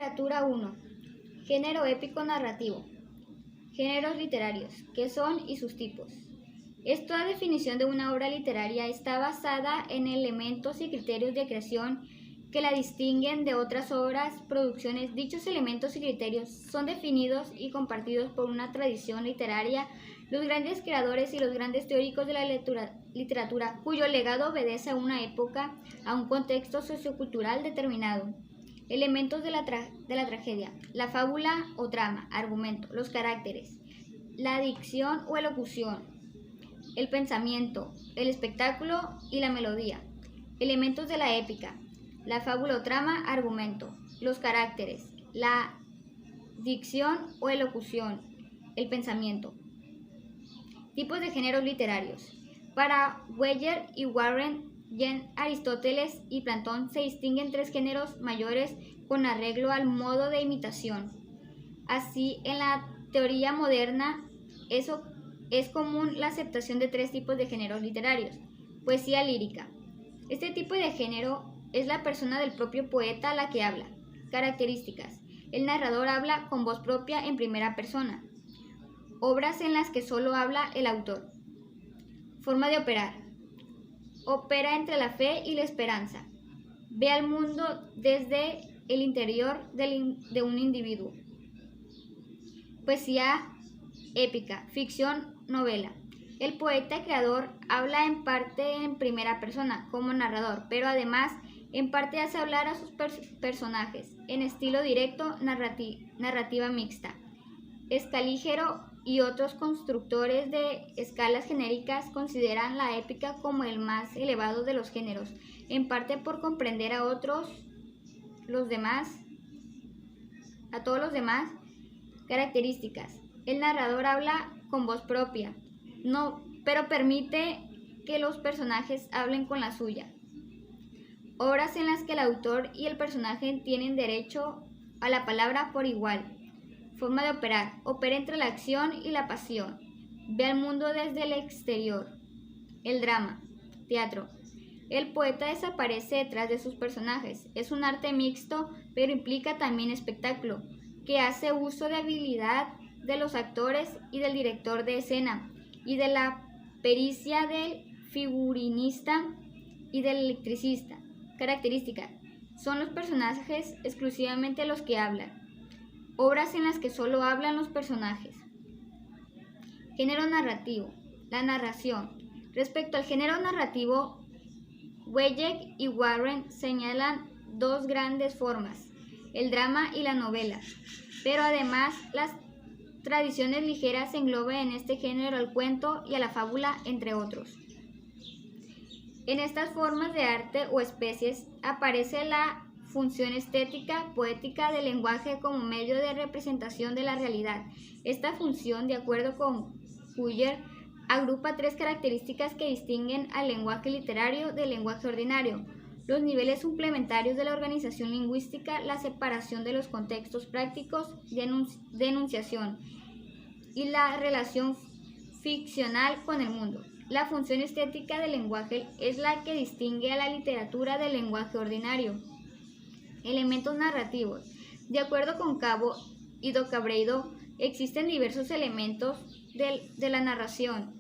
Literatura 1. Género épico narrativo. Géneros literarios, ¿qué son y sus tipos? Esta definición de una obra literaria está basada en elementos y criterios de creación que la distinguen de otras obras, producciones. Dichos elementos y criterios son definidos y compartidos por una tradición literaria, los grandes creadores y los grandes teóricos de la literatura, cuyo legado obedece a una época, a un contexto sociocultural determinado. Elementos de la tragedia: la fábula o trama, argumento, los caracteres, la dicción o elocución, el pensamiento, el espectáculo y la melodía. Elementos de la épica: la fábula o trama, argumento, los caracteres, la dicción o elocución, el pensamiento. Tipos de géneros literarios. Para Weyer y Warren, Aristóteles y Platón se distinguen tres géneros mayores con arreglo al modo de imitación. Así, en la teoría moderna es común la aceptación de tres tipos de géneros literarios. Poesía lírica. Este tipo de género es la persona del propio poeta la que habla. Características: el narrador habla con voz propia en primera persona. Obras en las que solo habla el autor. Forma de operar: opera entre la fe y la esperanza. Ve al mundo desde el interior de un individuo. Poesía épica, ficción, novela. El poeta creador habla en parte en primera persona, como narrador, pero además en parte hace hablar a sus personajes, en estilo directo, narrativa mixta. Escalígero y otros constructores de escalas genéricas consideran la épica como el más elevado de los géneros, en parte por comprender a todos los demás. Características: el narrador habla con voz propia, pero permite que los personajes hablen con la suya. Obras en las que el autor y el personaje tienen derecho a la palabra por igual. Forma de operar: opera entre la acción y la pasión. Ve al mundo desde el exterior. El drama, teatro. El poeta desaparece detrás de sus personajes. Es un arte mixto, pero implica también espectáculo, que hace uso de habilidad de los actores y del director de escena, y de la pericia del figurinista y del electricista. Característica: son los personajes exclusivamente los que hablan. Obras en las que solo hablan los personajes. Género narrativo: la narración. Respecto al género narrativo, Weyer y Warren señalan dos grandes formas: el drama y la novela, pero además las tradiciones ligeras engloban en este género al cuento y a la fábula, entre otros. En estas formas de arte o especies aparece la función estética, poética del lenguaje como medio de representación de la realidad. Esta función, de acuerdo con Weyer, agrupa tres características que distinguen al lenguaje literario del lenguaje ordinario: los niveles suplementarios de la organización lingüística, la separación de los contextos prácticos de enunciación y la relación ficcional con el mundo. La función estética del lenguaje es la que distingue a la literatura del lenguaje ordinario. Elementos narrativos. De acuerdo con Cabo y Docabreido, existen diversos elementos de la narración.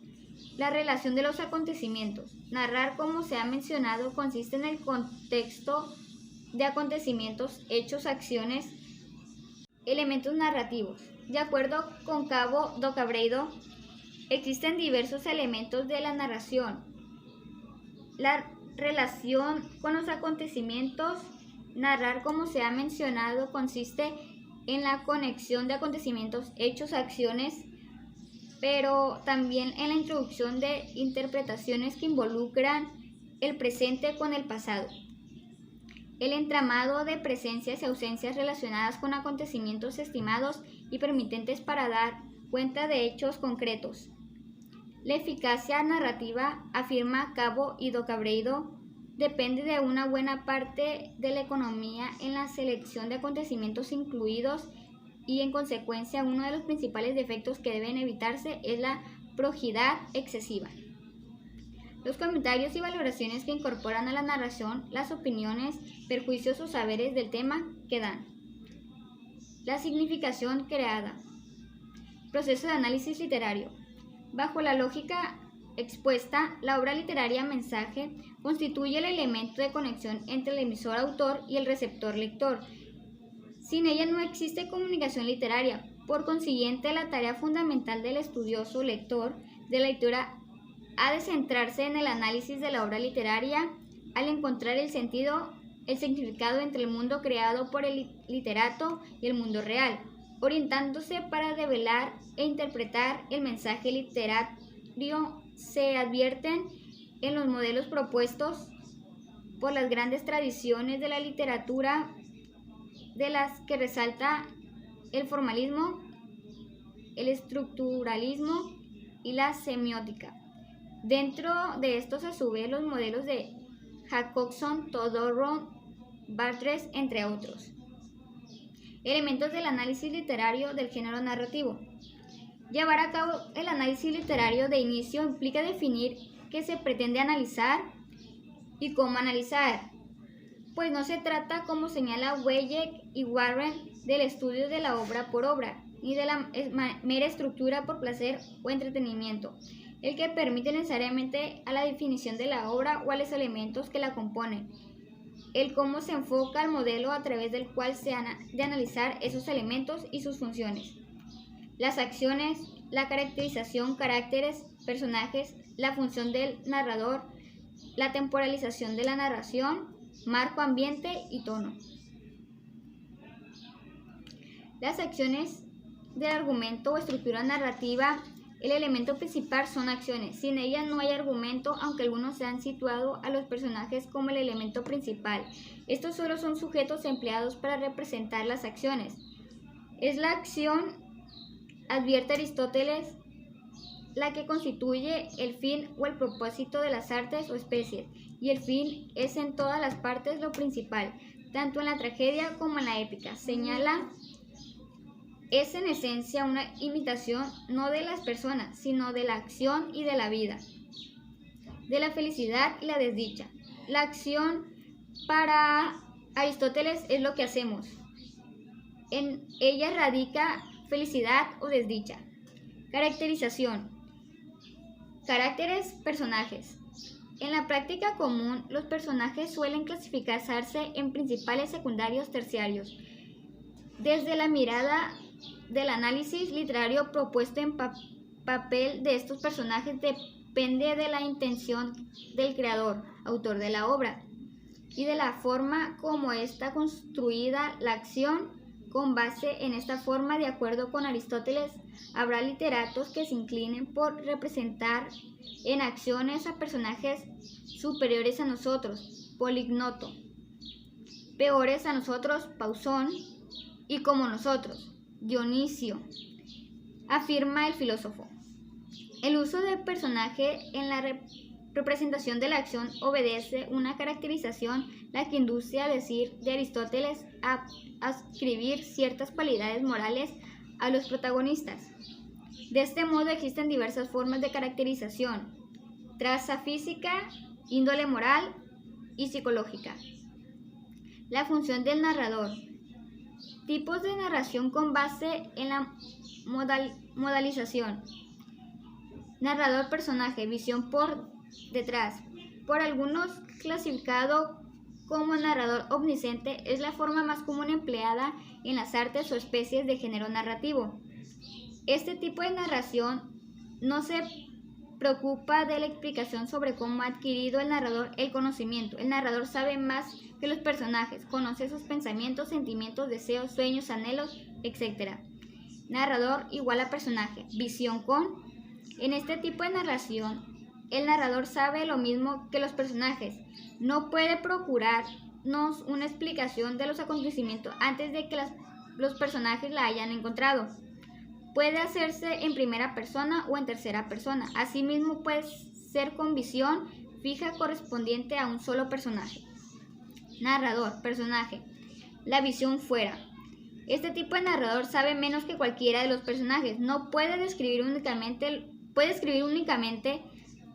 La relación de los acontecimientos. Narrar, como se ha mencionado, consiste en el contexto de acontecimientos, hechos, acciones. Elementos narrativos. De acuerdo con Cabo Docabreido, existen diversos elementos de la narración. La relación con los acontecimientos. Narrar, como se ha mencionado, consiste en la conexión de acontecimientos, hechos, acciones, pero también en la introducción de interpretaciones que involucran el presente con el pasado. El entramado de presencias y ausencias relacionadas con acontecimientos estimados y permitentes para dar cuenta de hechos concretos. La eficacia narrativa, afirma Cabo y Docabreido, depende de una buena parte de la economía en la selección de acontecimientos incluidos, y en consecuencia uno de los principales defectos que deben evitarse es la prolixidad excesiva. Los comentarios y valoraciones que incorporan a la narración las opiniones, perjuicios o saberes del tema que dan. La significación creada. Proceso de análisis literario. Bajo la lógica expuesta, la obra literaria mensaje constituye el elemento de conexión entre el emisor-autor y el receptor-lector. Sin ella no existe comunicación literaria. Por consiguiente, la tarea fundamental del estudioso lector de la lectura ha de centrarse en el análisis de la obra literaria al encontrar el significado entre el mundo creado por el literato y el mundo real, orientándose para develar e interpretar el mensaje literario. Se advierten en los modelos propuestos por las grandes tradiciones de la literatura, de las que resalta el formalismo, el estructuralismo y la semiótica. Dentro de estos, a su vez, los modelos de Jacobson, Todorov, Barthes, entre otros. Elementos del análisis literario del género narrativo. Llevar a cabo el análisis literario de inicio implica definir qué se pretende analizar y cómo analizar, pues no se trata, como señala Weyek y Warren, del estudio de la obra por obra, ni de la mera estructura por placer o entretenimiento, el que permite necesariamente a la definición de la obra o a los elementos que la componen, el cómo se enfoca el modelo a través del cual se han de analizar esos elementos y sus funciones. Las acciones, la caracterización, caracteres, personajes, la función del narrador, la temporalización de la narración, marco, ambiente y tono. Las acciones del argumento o estructura narrativa, el elemento principal son acciones. Sin ellas no hay argumento, aunque algunos se han situado a los personajes como el elemento principal. Estos solo son sujetos empleados para representar las acciones. Es la acción, advierte Aristóteles, la que constituye el fin o el propósito de las artes o especies, y el fin es en todas las partes lo principal, tanto en la tragedia como en la épica. Señala, es en esencia una imitación no de las personas, sino de la acción y de la vida, de la felicidad y la desdicha. La acción para Aristóteles es lo que hacemos. En ella radica felicidad o desdicha. Caracterización. Caracteres, personajes. En la práctica común, los personajes suelen clasificarse en principales, secundarios, terciarios. Desde la mirada del análisis literario propuesto en papel de estos personajes depende de la intención del creador, autor de la obra, y de la forma como está construida la acción. Con base en esta forma, de acuerdo con Aristóteles, habrá literatos que se inclinen por representar en acciones a personajes superiores a nosotros, Polignoto, peores a nosotros, Pausón, y como nosotros, Dionisio, afirma el filósofo. El uso de personaje en la representación de la acción obedece una caracterización, la que induce a decir de Aristóteles a ascribir ciertas cualidades morales a los protagonistas. De este modo existen diversas formas de caracterización: traza física, índole moral y psicológica. La función del narrador. Tipos de narración con base en la modalización. Narrador, personaje, visión por detrás. Por algunos clasificado como narrador omnisciente, es la forma más común empleada en las artes o especies de género narrativo. Este tipo de narración no se preocupa de la explicación sobre cómo ha adquirido el narrador el conocimiento. El narrador sabe más que los personajes, conoce sus pensamientos, sentimientos, deseos, sueños, anhelos, etc. Narrador igual a personaje. Visión con. En este tipo de narración, el narrador sabe lo mismo que los personajes. No puede procurarnos una explicación de los acontecimientos antes de que los personajes la hayan encontrado. Puede hacerse en primera persona o en tercera persona. Asimismo, puede ser con visión fija correspondiente a un solo personaje. Narrador, personaje. La visión fuera. Este tipo de narrador sabe menos que cualquiera de los personajes. No puede escribir únicamente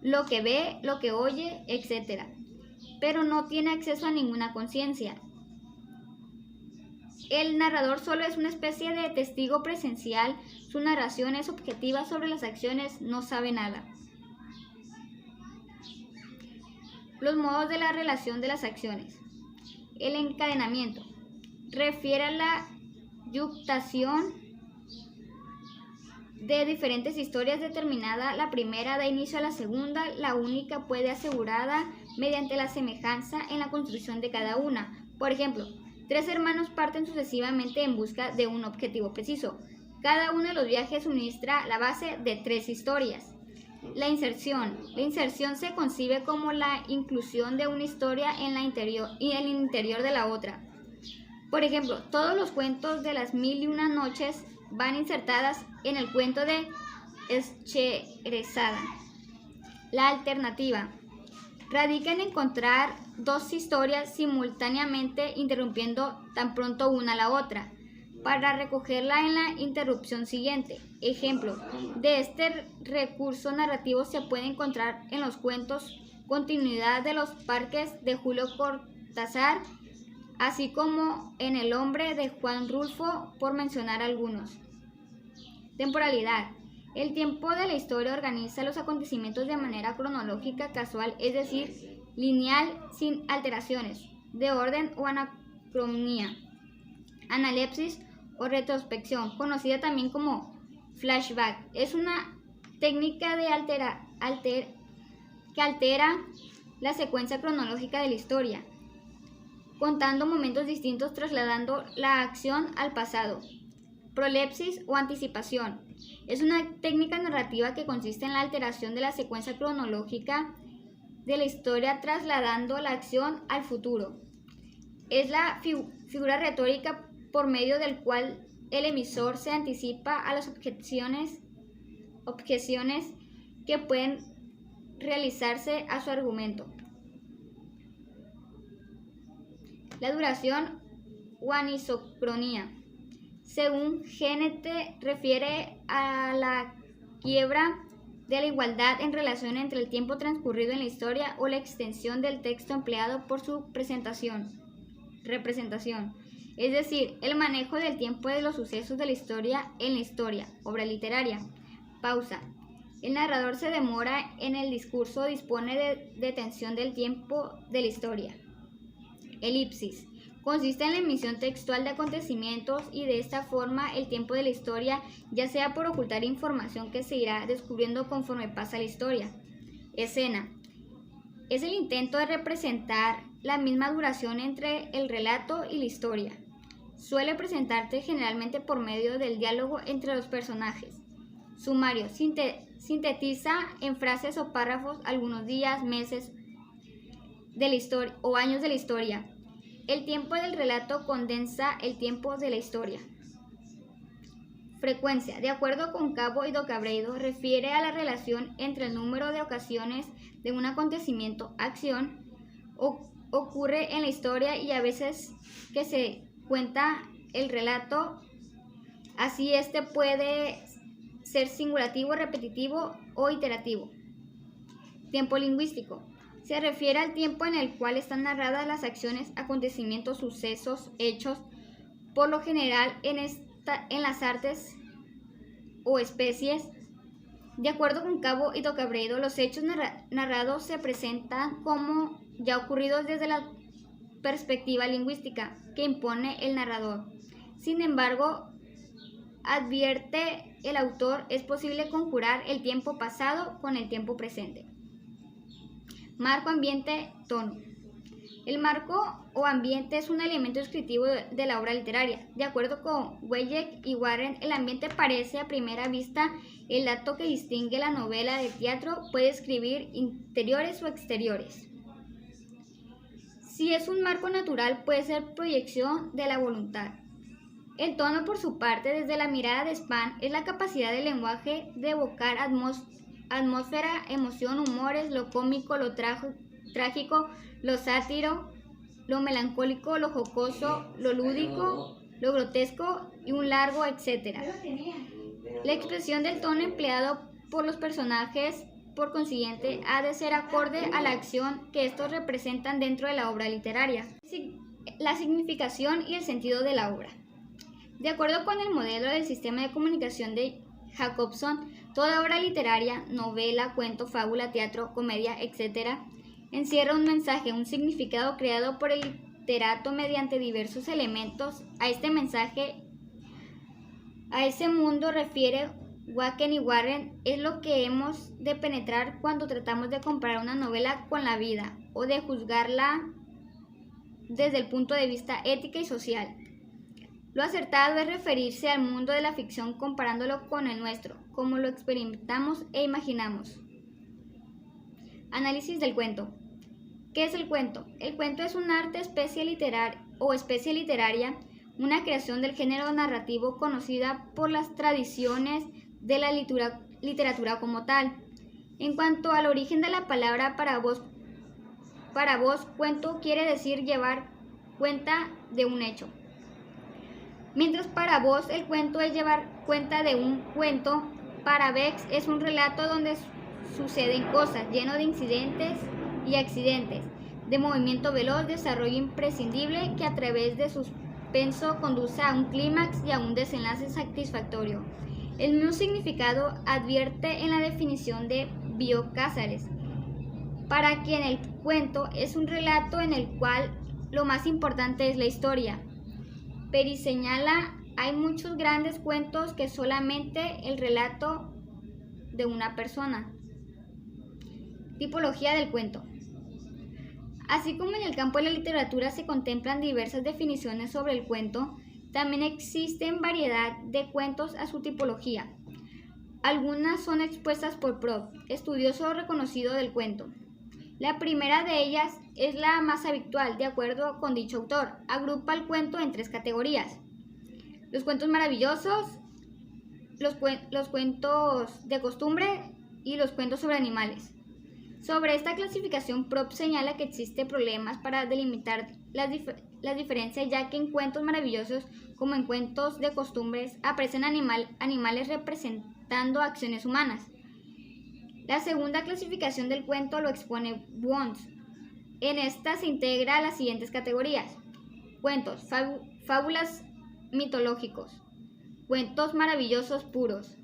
lo que ve, lo que oye, etc. Pero no tiene acceso a ninguna conciencia. El narrador solo es una especie de testigo presencial, su narración es objetiva sobre las acciones, no sabe nada. Los modos de la relación de las acciones. El encadenamiento refiere a la yuxtación de diferentes historias determinada. La primera da inicio a la segunda, la única puede asegurada mediante la semejanza en la construcción de cada una. Por ejemplo, 3 hermanos parten sucesivamente en busca de un objetivo preciso. Cada uno de los viajes suministra la base de 3 historias. La inserción. La inserción se concibe como la inclusión de una historia en el interior de la otra. Por ejemplo, todos los cuentos de las 1001 noches van insertadas en el cuento de Scheherazade. La alternativa radica en encontrar 2 historias simultáneamente interrumpiendo tan pronto una a la otra, para recogerla en la interrupción siguiente. Ejemplo de este recurso narrativo se puede encontrar en los cuentos Continuidad de los Parques de Julio Cortázar, así como en El hombre de Juan Rulfo, por mencionar algunos. Temporalidad. El tiempo de la historia organiza los acontecimientos de manera cronológica casual, es decir, lineal, sin alteraciones de orden o anacronía. Analepsis o retrospección, conocida también como flashback, es una técnica de que altera la secuencia cronológica de la historia, contando momentos distintos, trasladando la acción al pasado. Prolepsis o anticipación es una técnica narrativa que consiste en la alteración de la secuencia cronológica de la historia, trasladando la acción al futuro. Es la figura retórica por medio del cual el emisor se anticipa a las objeciones que pueden realizarse a su argumento. La duración o anisocronía, según GNT, refiere a la quiebra de la igualdad en relación entre el tiempo transcurrido en la historia o la extensión del texto empleado por su representación, es decir, el manejo del tiempo de los sucesos de la historia en la historia, obra literaria. Pausa. El narrador se demora en el discurso, dispone de detención del tiempo de la historia. Elipsis. Consiste en la emisión textual de acontecimientos y de esta forma el tiempo de la historia, ya sea por ocultar información que se irá descubriendo conforme pasa la historia. Escena. Es el intento de representar la misma duración entre el relato y la historia. Suele presentarse generalmente por medio del diálogo entre los personajes. Sumario. Sintetiza en frases o párrafos algunos días, meses de la historia o años de la historia. El tiempo del relato condensa el tiempo de la historia. Frecuencia. De acuerdo con Cabo y Docabredo, refiere a la relación entre el número de ocasiones de un acontecimiento, acción, ocurre en la historia y a veces que se cuenta el relato. Así este puede ser singulativo, repetitivo o iterativo. Tiempo lingüístico. Se refiere al tiempo en el cual están narradas las acciones, acontecimientos, sucesos, hechos, por lo general en las artes o especies. De acuerdo con Cabo y Docabredo, los hechos narrados se presentan como ya ocurridos desde la perspectiva lingüística que impone el narrador. Sin embargo, advierte el autor, es posible conjurar el tiempo pasado con el tiempo presente. Marco, ambiente, tono. El marco o ambiente es un elemento descriptivo de la obra literaria. De acuerdo con Wellek y Warren, el ambiente parece a primera vista el dato que distingue la novela del teatro. Puede describir interiores o exteriores. Si es un marco natural, puede ser proyección de la voluntad. El tono, por su parte, desde la mirada de Span, es la capacidad del lenguaje de evocar atmósfera, emoción, humores, lo cómico, lo trágico, lo sátiro, lo melancólico, lo jocoso, lo lúdico, lo grotesco y un largo etcétera. La expresión del tono empleado por los personajes, por consiguiente, ha de ser acorde a la acción que estos representan dentro de la obra literaria. la significación y el sentido de la obra. De acuerdo con el modelo del sistema de comunicación de Jacobson, toda obra literaria, novela, cuento, fábula, teatro, comedia, etc., encierra un mensaje, un significado creado por el literato mediante diversos elementos. A este mensaje, a ese mundo refiere Wacken y Warren, es lo que hemos de penetrar cuando tratamos de comparar una novela con la vida o de juzgarla desde el punto de vista ética y social. Lo acertado es referirse al mundo de la ficción comparándolo con el nuestro, como lo experimentamos e imaginamos. Análisis del cuento. ¿Qué es el cuento? El cuento es un arte especie literaria, una creación del género narrativo conocida por las tradiciones de la literatura como tal. En cuanto al origen de la palabra para vos, cuento quiere decir llevar cuenta de un hecho. Mientras para vos el cuento es llevar cuenta de un cuento, para Bex es un relato donde suceden cosas, lleno de incidentes y accidentes, de movimiento veloz, desarrollo imprescindible que a través de suspenso conduce a un clímax y a un desenlace satisfactorio. El mismo significado advierte en la definición de Bio Cázares, para quien el cuento es un relato en el cual lo más importante es la historia. Peri señala, hay muchos grandes cuentos que solamente el relato de una persona. Tipología del cuento. Así como en el campo de la literatura se contemplan diversas definiciones sobre el cuento, también existen variedad de cuentos a su tipología. Algunas son expuestas por Prout, estudioso reconocido del cuento. La primera de ellas es la más habitual, de acuerdo con dicho autor. Agrupa el cuento en 3 categorías: los cuentos maravillosos, los cuentos de costumbre y los cuentos sobre animales. Sobre esta clasificación, Prout señala que existen problemas para delimitar las diferencias, ya que en cuentos maravillosos, como en cuentos de costumbres, aparecen animales representando acciones humanas. La segunda clasificación del cuento lo expone Wundt. En esta se integra a las siguientes categorías: cuentos, fábulas mitológicos, cuentos maravillosos puros,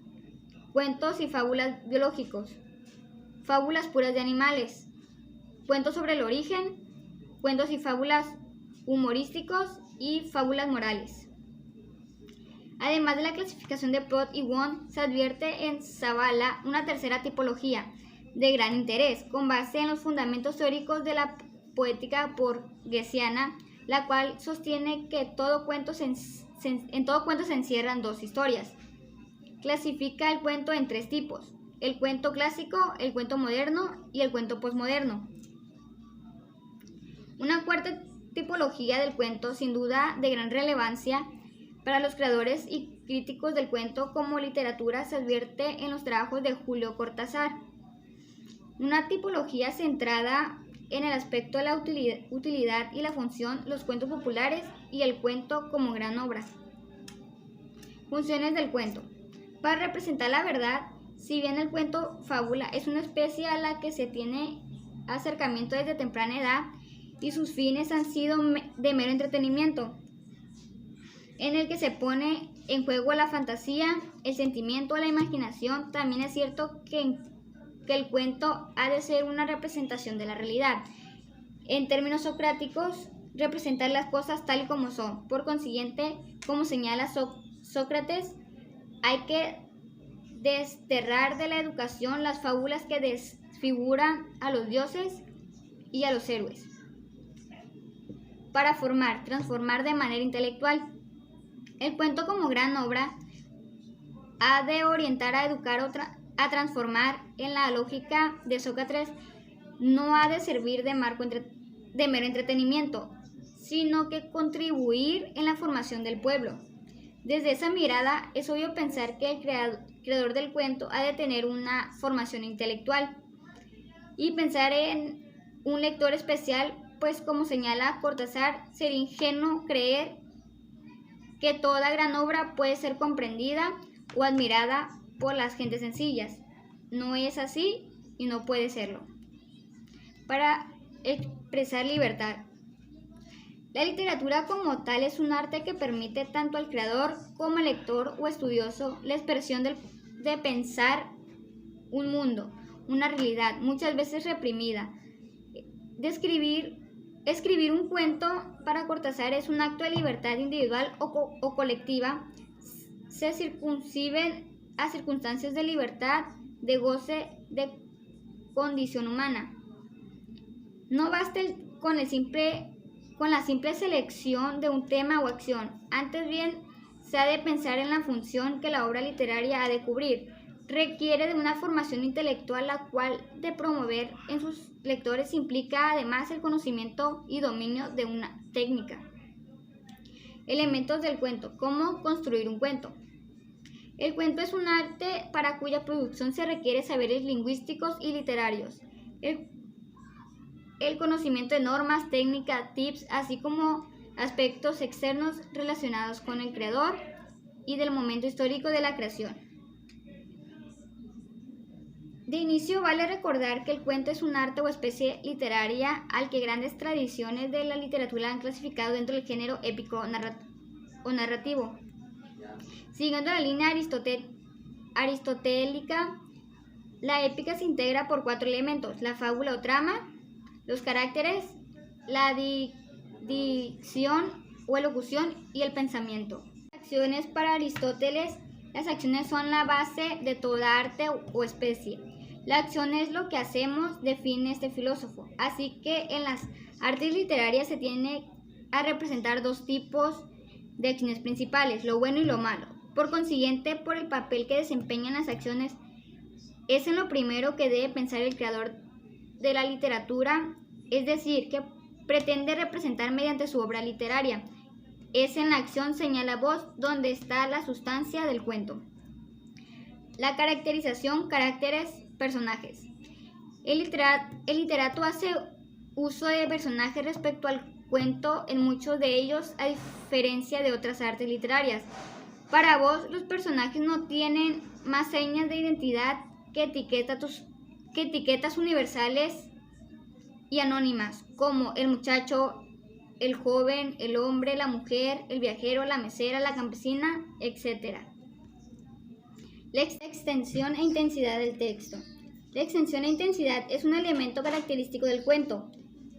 cuentos y fábulas biológicos, fábulas puras de animales, cuentos sobre el origen, cuentos y fábulas humorísticos y fábulas morales. Además de la clasificación de Prout y Wundt, se advierte en Zavala una tercera tipología de gran interés, con base en los fundamentos teóricos de la poética borgesiana, la cual sostiene que en todo cuento se encierran 2 historias. Clasifica el cuento en 3 tipos: el cuento clásico, el cuento moderno y el cuento posmoderno. Una cuarta tipología del cuento, sin duda de gran relevancia para los creadores y críticos del cuento como literatura, se advierte en los trabajos de Julio Cortázar. Una tipología centrada en el aspecto de la utilidad y la función, los cuentos populares y el cuento como gran obra. Funciones del cuento. Para representar la verdad, si bien el cuento fábula es una especie a la que se tiene acercamiento desde temprana edad y sus fines han sido de mero entretenimiento, en el que se pone en juego la fantasía, el sentimiento, la imaginación, también es cierto que el cuento ha de ser una representación de la realidad. En términos socráticos, representar las cosas tal y como son. Por consiguiente, como señala Sócrates, hay que desterrar de la educación las fábulas que desfiguran a los dioses y a los héroes, para transformar de manera intelectual. El cuento como gran obra ha de orientar a educar a transformar. En la lógica de Sócrates, no ha de servir de mero entretenimiento, sino que contribuir en la formación del pueblo. Desde esa mirada, es obvio pensar que el creador del cuento ha de tener una formación intelectual y pensar en un lector especial, pues como señala Cortázar, sería ingenuo creer que toda gran obra puede ser comprendida o admirada por las gentes sencillas. No es así y no puede serlo. Para expresar libertad. La literatura como tal es un arte que permite tanto al creador como al lector o estudioso la expresión de pensar un mundo, una realidad, muchas veces reprimida. Escribir un cuento para Cortázar es un acto de libertad individual o colectiva. Se circunscriben a circunstancias de libertad, de goce, de condición humana. No basta con la simple selección de un tema o acción. Antes bien, se ha de pensar en la función que la obra literaria ha de cubrir. Requiere de una formación intelectual, la cual de promover en sus lectores implica además el conocimiento y dominio de una técnica. Elementos del cuento. ¿Cómo construir un cuento? El cuento es un arte para cuya producción se requiere saberes lingüísticos y literarios. El conocimiento de normas, técnicas, tips, así como aspectos externos relacionados con el creador y del momento histórico de la creación. De inicio, vale recordar que el cuento es un arte o especie literaria al que grandes tradiciones de la literatura han clasificado dentro del género épico o narrativo. Siguiendo la línea aristotélica, la épica se integra por 4 elementos: la fábula o trama, los caracteres, la dicción o elocución y el pensamiento. Acciones para Aristóteles. Las acciones son la base de toda arte o especie. La acción es lo que hacemos, define este filósofo. Así que en las artes literarias se tiene a representar 2 tipos de acciones principales, lo bueno y lo malo. Por consiguiente, por el papel que desempeñan las acciones, es en lo primero que debe pensar el creador de la literatura, es decir, que pretende representar mediante su obra literaria. Es en la acción, señala Voss, donde está la sustancia del cuento. La caracterización, caracteres, personajes. El literato hace uso de personajes respecto al cuento, en muchos de ellos, a diferencia de otras artes literarias. Para Voss, los personajes no tienen más señas de identidad que etiquetas universales y anónimas, como el muchacho, el joven, el hombre, la mujer, el viajero, la mesera, la campesina, etc. La extensión e intensidad del texto. La extensión e intensidad es un elemento característico del cuento,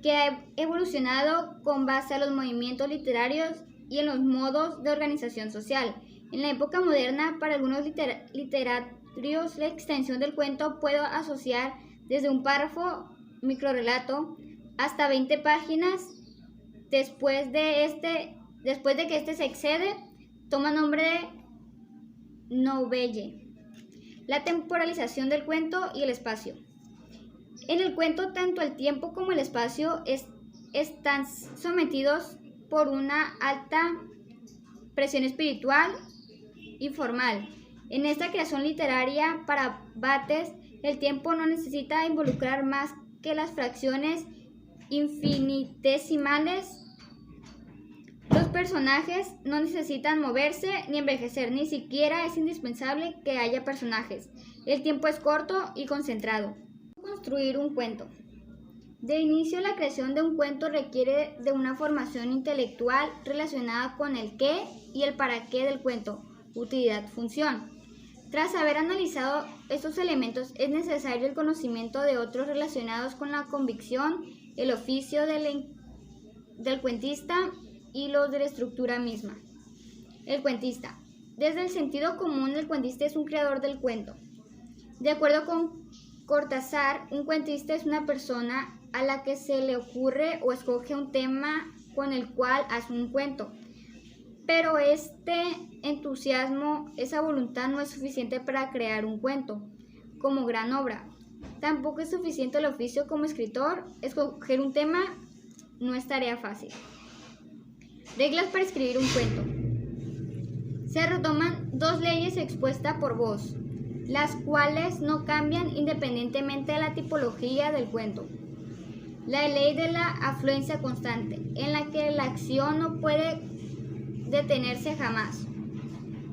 que ha evolucionado con base a los movimientos literarios y en los modos de organización social. En la época moderna, para algunos literarios, la extensión del cuento puede asociar desde un párrafo, microrrelato, hasta 20 páginas. Después de que este se excede, toma nombre de novelle. La temporalización del cuento y el espacio. En el cuento, tanto el tiempo como el espacio están sometidos por una alta presión espiritual y formal. En esta creación literaria para Bates, el tiempo no necesita involucrar más que las fracciones infinitesimales. Los personajes no necesitan moverse ni envejecer, ni siquiera es indispensable que haya personajes. El tiempo es corto y concentrado. Construir un cuento. De inicio, la creación de un cuento requiere de una formación intelectual relacionada con el qué y el para qué del cuento, utilidad, función. Tras haber analizado estos elementos, es necesario el conocimiento de otros relacionados con la convicción, el oficio del cuentista y los de la estructura misma. El cuentista. Desde el sentido común, el cuentista es un creador del cuento. De acuerdo con Cortázar, un cuentista es una persona a la que se le ocurre o escoge un tema con el cual hace un cuento. Pero este entusiasmo, esa voluntad no es suficiente para crear un cuento como gran obra. Tampoco es suficiente el oficio como escritor. Escoger un tema no es tarea fácil. Reglas para escribir un cuento. Se retoman 2 leyes expuestas por Voss, las cuales no cambian independientemente de la tipología del cuento. La ley de la afluencia constante, en la que la acción no puede detenerse jamás.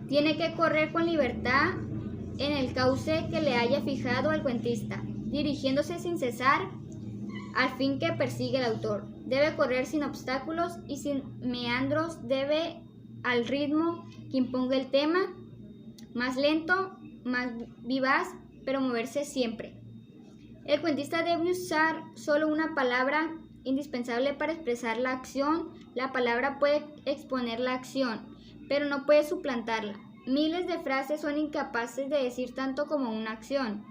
Tiene que correr con libertad en el cauce que le haya fijado el cuentista, dirigiéndose sin cesar al fin que persigue el autor. Debe correr sin obstáculos y sin meandros, debe al ritmo que imponga el tema, más lento, más vivaz, pero moverse siempre. El cuentista debe usar solo una palabra indispensable para expresar la acción. La palabra puede exponer la acción, pero no puede suplantarla. Miles de frases son incapaces de decir tanto como una acción.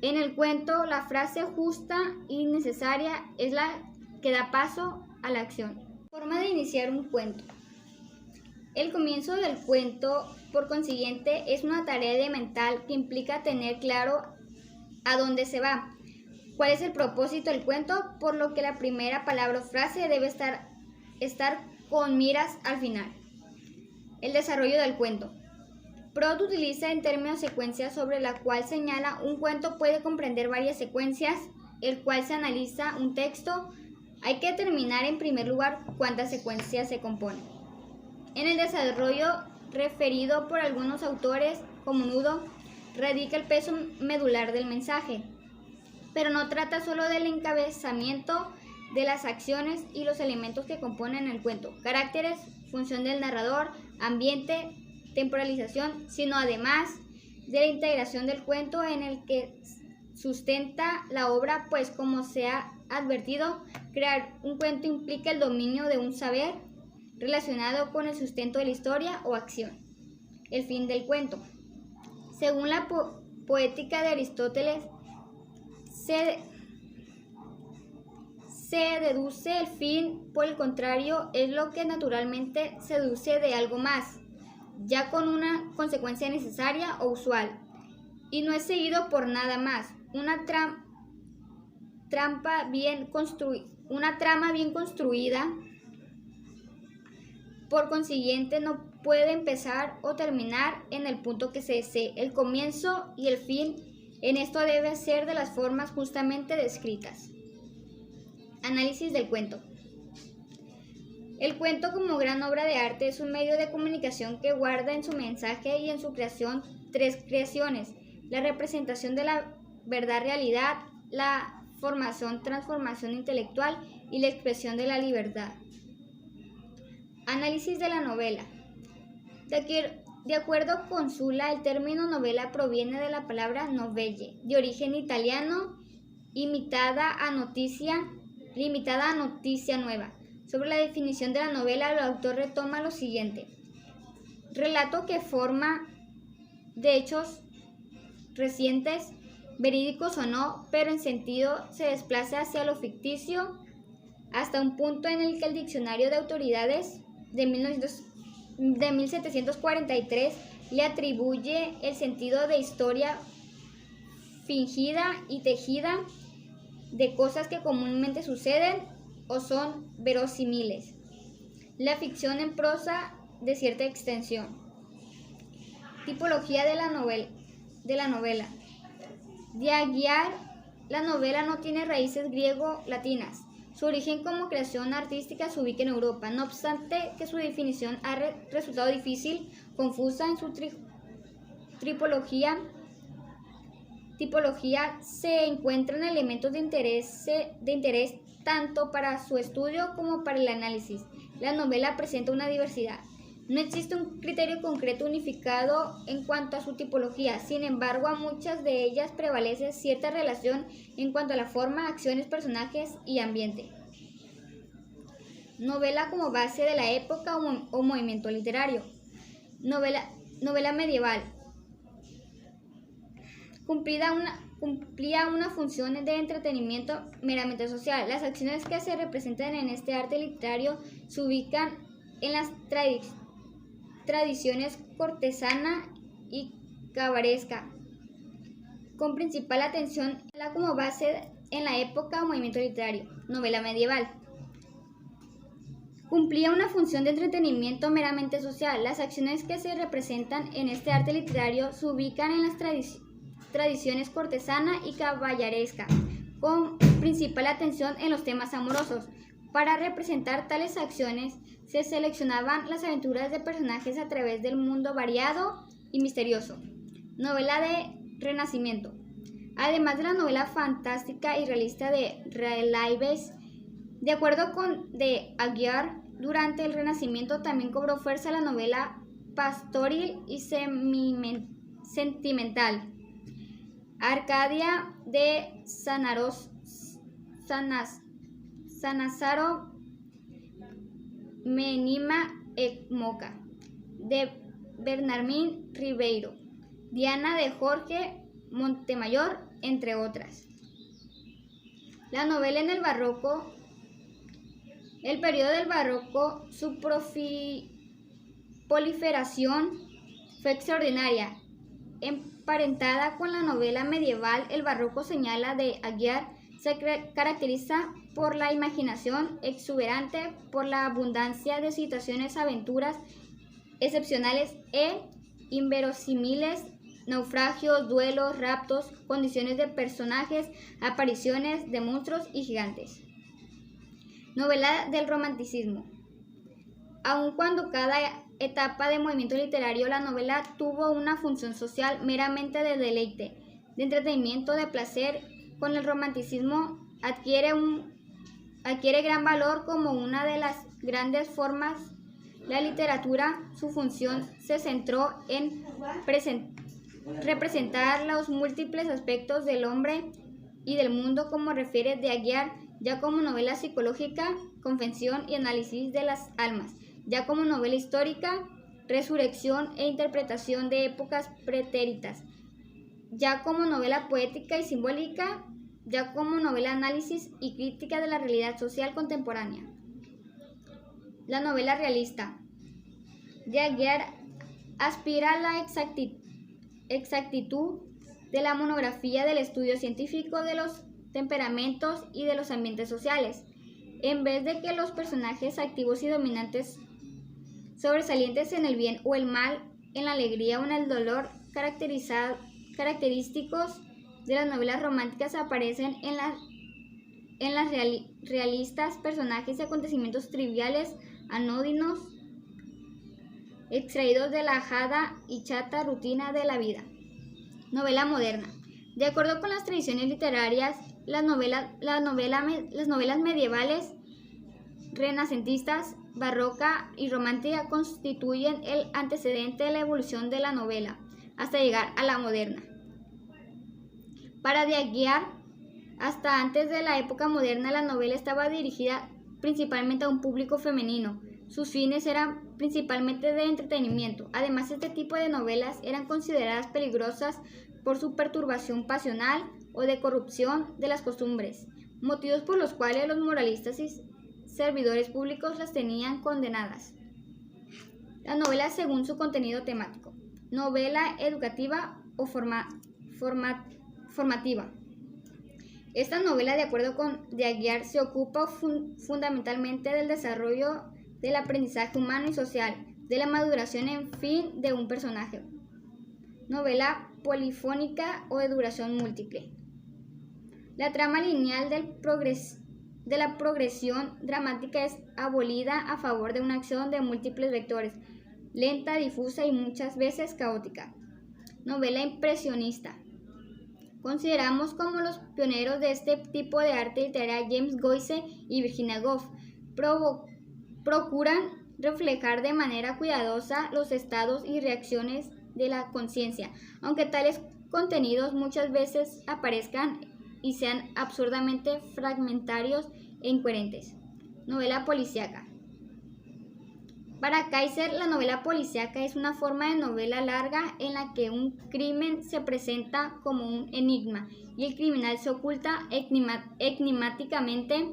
En el cuento, la frase justa y necesaria es la que da paso a la acción. Forma de iniciar un cuento. El comienzo del cuento, por consiguiente, es una tarea elemental que implica tener claro a dónde se va, cuál es el propósito del cuento, por lo que la primera palabra o frase debe estar con miras al final. El desarrollo del cuento. Prout utiliza el término secuencia, sobre la cual señala un cuento puede comprender varias secuencias, el cual se analiza un texto. Hay que determinar en primer lugar cuántas secuencias se componen. En el desarrollo referido por algunos autores como nudo, radica el peso medular del mensaje, pero no trata solo del encabezamiento de las acciones y los elementos que componen el cuento, caracteres, función del narrador, ambiente, temporalización, sino además de la integración del cuento en el que sustenta la obra, pues como se ha advertido, crear un cuento implica el dominio de un saber relacionado con el sustento de la historia o acción. El fin del cuento. Según la poética de Aristóteles, se deduce el fin, por el contrario, es lo que naturalmente se deduce de algo más, ya con una consecuencia necesaria o usual, y no es seguido por nada más. Una trama bien construida, por consiguiente, no puede empezar o terminar en el punto que se desee. El comienzo y el fin en esto debe ser de las formas justamente descritas. Análisis del cuento. El cuento, como gran obra de arte, es un medio de comunicación que guarda en su mensaje y en su creación tres creaciones: la representación de la verdad-realidad, la formación-transformación intelectual y la expresión de la libertad. Análisis de la novela. De acuerdo con Sula, el término novela proviene de la palabra novelle, de origen italiano, limitada a noticia nueva. Sobre la definición de la novela, el autor retoma lo siguiente: relato que forma de hechos recientes, verídicos o no, pero en sentido se desplaza hacia lo ficticio, hasta un punto en el que el Diccionario de Autoridades de 1743 le atribuye el sentido de historia fingida y tejida de cosas que comúnmente suceden o son verosímiles. La ficción en prosa de cierta extensión. Tipología de la novela. De Aguiar, la novela no tiene raíces griego-latinas. Su origen como creación artística se ubica en Europa, no obstante que su definición ha resultado difícil, confusa. En su tipología se encuentran elementos de interés tanto para su estudio como para el análisis. La novela presenta una diversidad. No existe un criterio concreto unificado en cuanto a su tipología, sin embargo, a muchas de ellas prevalece cierta relación en cuanto a la forma, acciones, personajes y ambiente. Novela como base de la época o movimiento literario. Novela medieval. Cumplía una función de entretenimiento meramente social. Las acciones que se representan en este arte literario se ubican en las tradiciones cortesana y caballeresca, con principal atención como base en la época o movimiento literario. Novela medieval. Cumplía una función de entretenimiento meramente social. Las acciones que se representan en este arte literario se ubican en las tradiciones cortesana y caballeresca, con principal atención en los temas amorosos. Para representar tales acciones, se seleccionaban las aventuras de personajes a través del mundo variado y misterioso. Novela de Renacimiento. Además de la novela fantástica y realista de Relaives, de acuerdo con de Aguiar, durante el Renacimiento también cobró fuerza la novela pastoril y sentimental. Arcadia de Sanazaro Menima e Moca, de Bernardín Ribeiro, Diana de Jorge Montemayor, entre otras. La novela en el barroco. El periodo del barroco, su proliferación fue extraordinaria. Emparentada con la novela medieval, el barroco, señala de Aguiar, se caracteriza por la imaginación exuberante, por la abundancia de situaciones, aventuras excepcionales e inverosímiles, naufragios, duelos, raptos, condiciones de personajes, apariciones de monstruos y gigantes. Novela del romanticismo. Aun cuando cada etapa de movimiento literario, la novela tuvo una función social meramente de deleite, de entretenimiento, de placer, con el romanticismo adquiere gran valor como una de las grandes formas. La literatura, su función se centró en representar los múltiples aspectos del hombre y del mundo, como refiere de Aguiar, ya como novela psicológica, confesión y análisis de las almas, ya como novela histórica, resurrección e interpretación de épocas pretéritas, ya como novela poética y simbólica, ya como novela análisis y crítica de la realidad social contemporánea. La novela realista. De Aguiar aspira a la exactitud de la monografía del estudio científico de los temperamentos y de los ambientes sociales, en vez de que los personajes activos y dominantes, sobresalientes en el bien o el mal, en la alegría o en el dolor, característicos de las novelas románticas, aparecen en las realistas personajes y acontecimientos triviales, anodinos, extraídos de la ajada y chata rutina de la vida. Novela moderna. De acuerdo con las tradiciones literarias, las novelas medievales, renacentistas, barroca y romántica constituyen el antecedente de la evolución de la novela, hasta llegar a la moderna. Para de Aguiar, hasta antes de la época moderna, la novela estaba dirigida principalmente a un público femenino. Sus fines eran principalmente de entretenimiento. Además, este tipo de novelas eran consideradas peligrosas por su perturbación pasional o de corrupción de las costumbres, motivos por los cuales los moralistas y servidores públicos las tenían condenadas. La novela según su contenido temático. Novela educativa o formativa. Esta novela, de acuerdo con de Aguiar, se ocupa fundamentalmente del desarrollo del aprendizaje humano y social, de la maduración, en fin, de un personaje. Novela polifónica o de duración múltiple. La trama lineal de la progresión dramática es abolida a favor de una acción de múltiples vectores, lenta, difusa y muchas veces caótica. Novela impresionista. Consideramos como los pioneros de este tipo de arte literaria James Joyce y Virginia Woolf. Procuran reflejar de manera cuidadosa los estados y reacciones de la conciencia, aunque tales contenidos muchas veces aparezcan y sean absurdamente fragmentarios e incoherentes. Novela policíaca. Para Kaiser, la novela policíaca es una forma de novela larga en la que un crimen se presenta como un enigma y el criminal se oculta enigmáticamente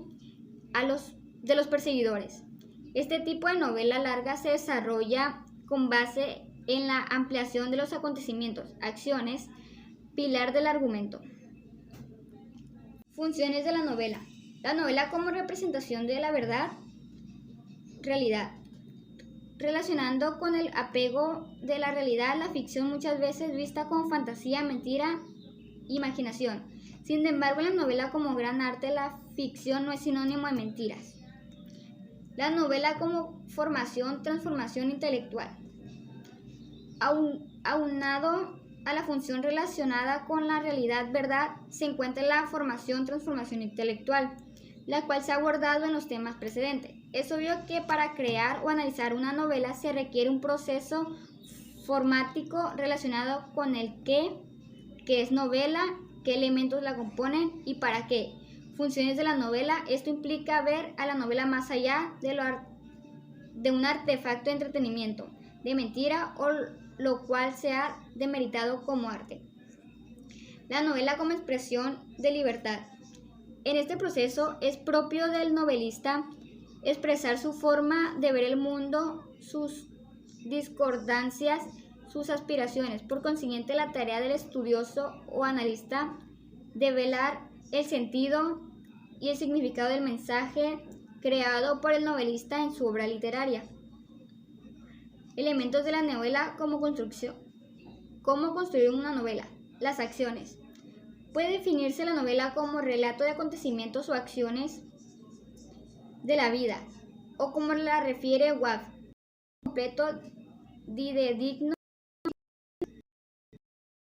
de los perseguidores. Este tipo de novela larga se desarrolla con base en la ampliación de los acontecimientos, acciones, pilar del argumento. Funciones de la novela. La novela como representación de la verdad, realidad. Relacionando con el apego de la realidad, la ficción muchas veces vista como fantasía, mentira, imaginación. Sin embargo, en la novela como gran arte, la ficción no es sinónimo de mentiras. La novela como formación, transformación intelectual. Aunado a la función relacionada con la realidad, verdad, se encuentra la transformación intelectual, la cual se ha abordado en los temas precedentes. Es obvio que para crear o analizar una novela se requiere un proceso formático relacionado con el qué es novela, qué elementos la componen y para qué. Funciones de la novela. Esto implica ver a la novela más allá de un artefacto de entretenimiento, de mentira o lo cual se ha demeritado como arte. La novela como expresión de libertad. En este proceso es propio del novelista expresar su forma de ver el mundo, sus discordancias, sus aspiraciones. Por consiguiente, la tarea del estudioso o analista de velar el sentido y el significado del mensaje creado por el novelista en su obra literaria. Elementos de la novela como construcción. ¿Cómo construir una novela? Las acciones. Puede definirse la novela como relato de acontecimientos o acciones de la vida, o como la refiere Waugh, completo digno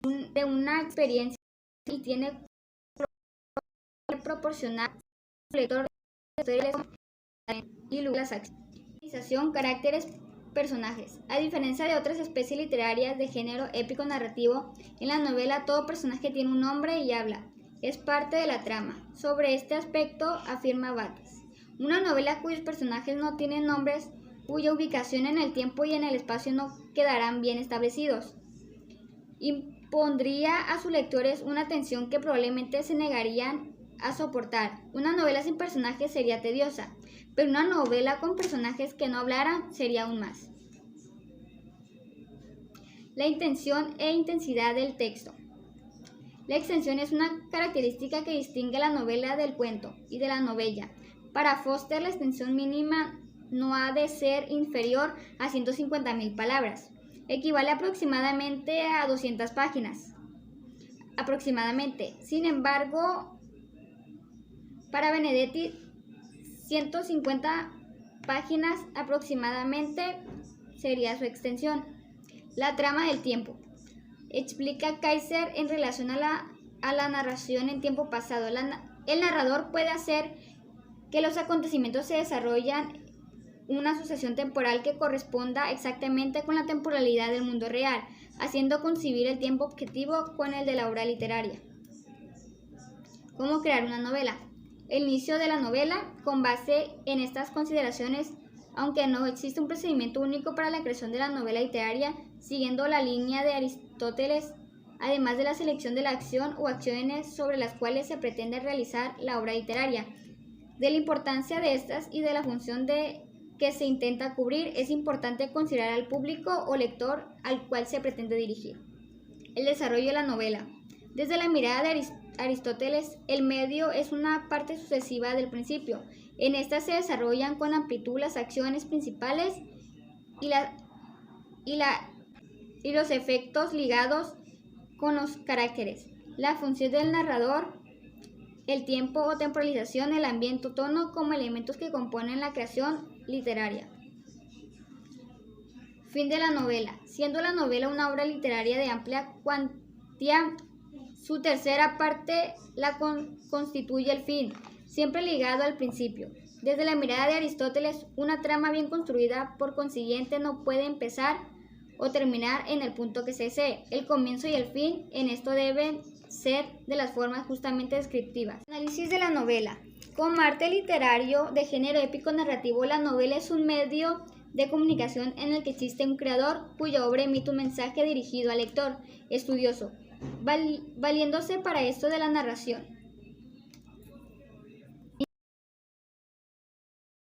de una experiencia y tiene que proporcionar al lector y las acciones. Caracteres, personajes. A diferencia de otras especies literarias de género épico narrativo, en la novela todo personaje tiene un nombre y habla. Es parte de la trama. Sobre este aspecto afirma Bates: una novela cuyos personajes no tienen nombres, cuya ubicación en el tiempo y en el espacio no quedarán bien establecidos, impondría a sus lectores una tensión que probablemente se negarían a soportar. Una novela sin personajes sería tediosa, pero una novela con personajes que no hablaran sería aún más. La intención e intensidad del texto. La extensión es una característica que distingue la novela del cuento y de la novella. Para Foster, la extensión mínima no ha de ser inferior a 150.000 palabras. Equivale aproximadamente a 200 páginas. Aproximadamente. Sin embargo, para Benedetti, 150 páginas aproximadamente sería su extensión. La trama del tiempo. Explica Kaiser en relación a la narración en tiempo pasado. El narrador puede hacer que los acontecimientos se desarrollen una sucesión temporal que corresponda exactamente con la temporalidad del mundo real, haciendo coincidir el tiempo objetivo con el de la obra literaria. ¿Cómo crear una novela? El inicio de la novela. Con base en estas consideraciones, aunque no existe un procedimiento único para la creación de la novela literaria, siguiendo la línea de Aristóteles, además de la selección de la acción o acciones sobre las cuales se pretende realizar la obra literaria, de la importancia de estas y de la función que se intenta cubrir, es importante considerar al público o lector al cual se pretende dirigir. El desarrollo de la novela. Desde la mirada de Aristóteles, el medio es una parte sucesiva del principio. En esta se desarrollan con amplitud las acciones principales y los efectos ligados con los caracteres. La función del narrador, el tiempo o temporalización, el ambiente o tono como elementos que componen la creación literaria. Fin de la novela. Siendo la novela una obra literaria de amplia cuantía, su tercera parte la constituye el fin, siempre ligado al principio. Desde la mirada de Aristóteles, una trama bien construida, por consiguiente, no puede empezar o terminar en el punto que se desee. El comienzo y el fin en esto deben ser de las formas justamente descriptivas. Análisis de la novela. Como arte literario de género épico narrativo, la novela es un medio de comunicación en el que existe un creador cuya obra emite un mensaje dirigido al lector estudioso, valiéndose para esto de la narración.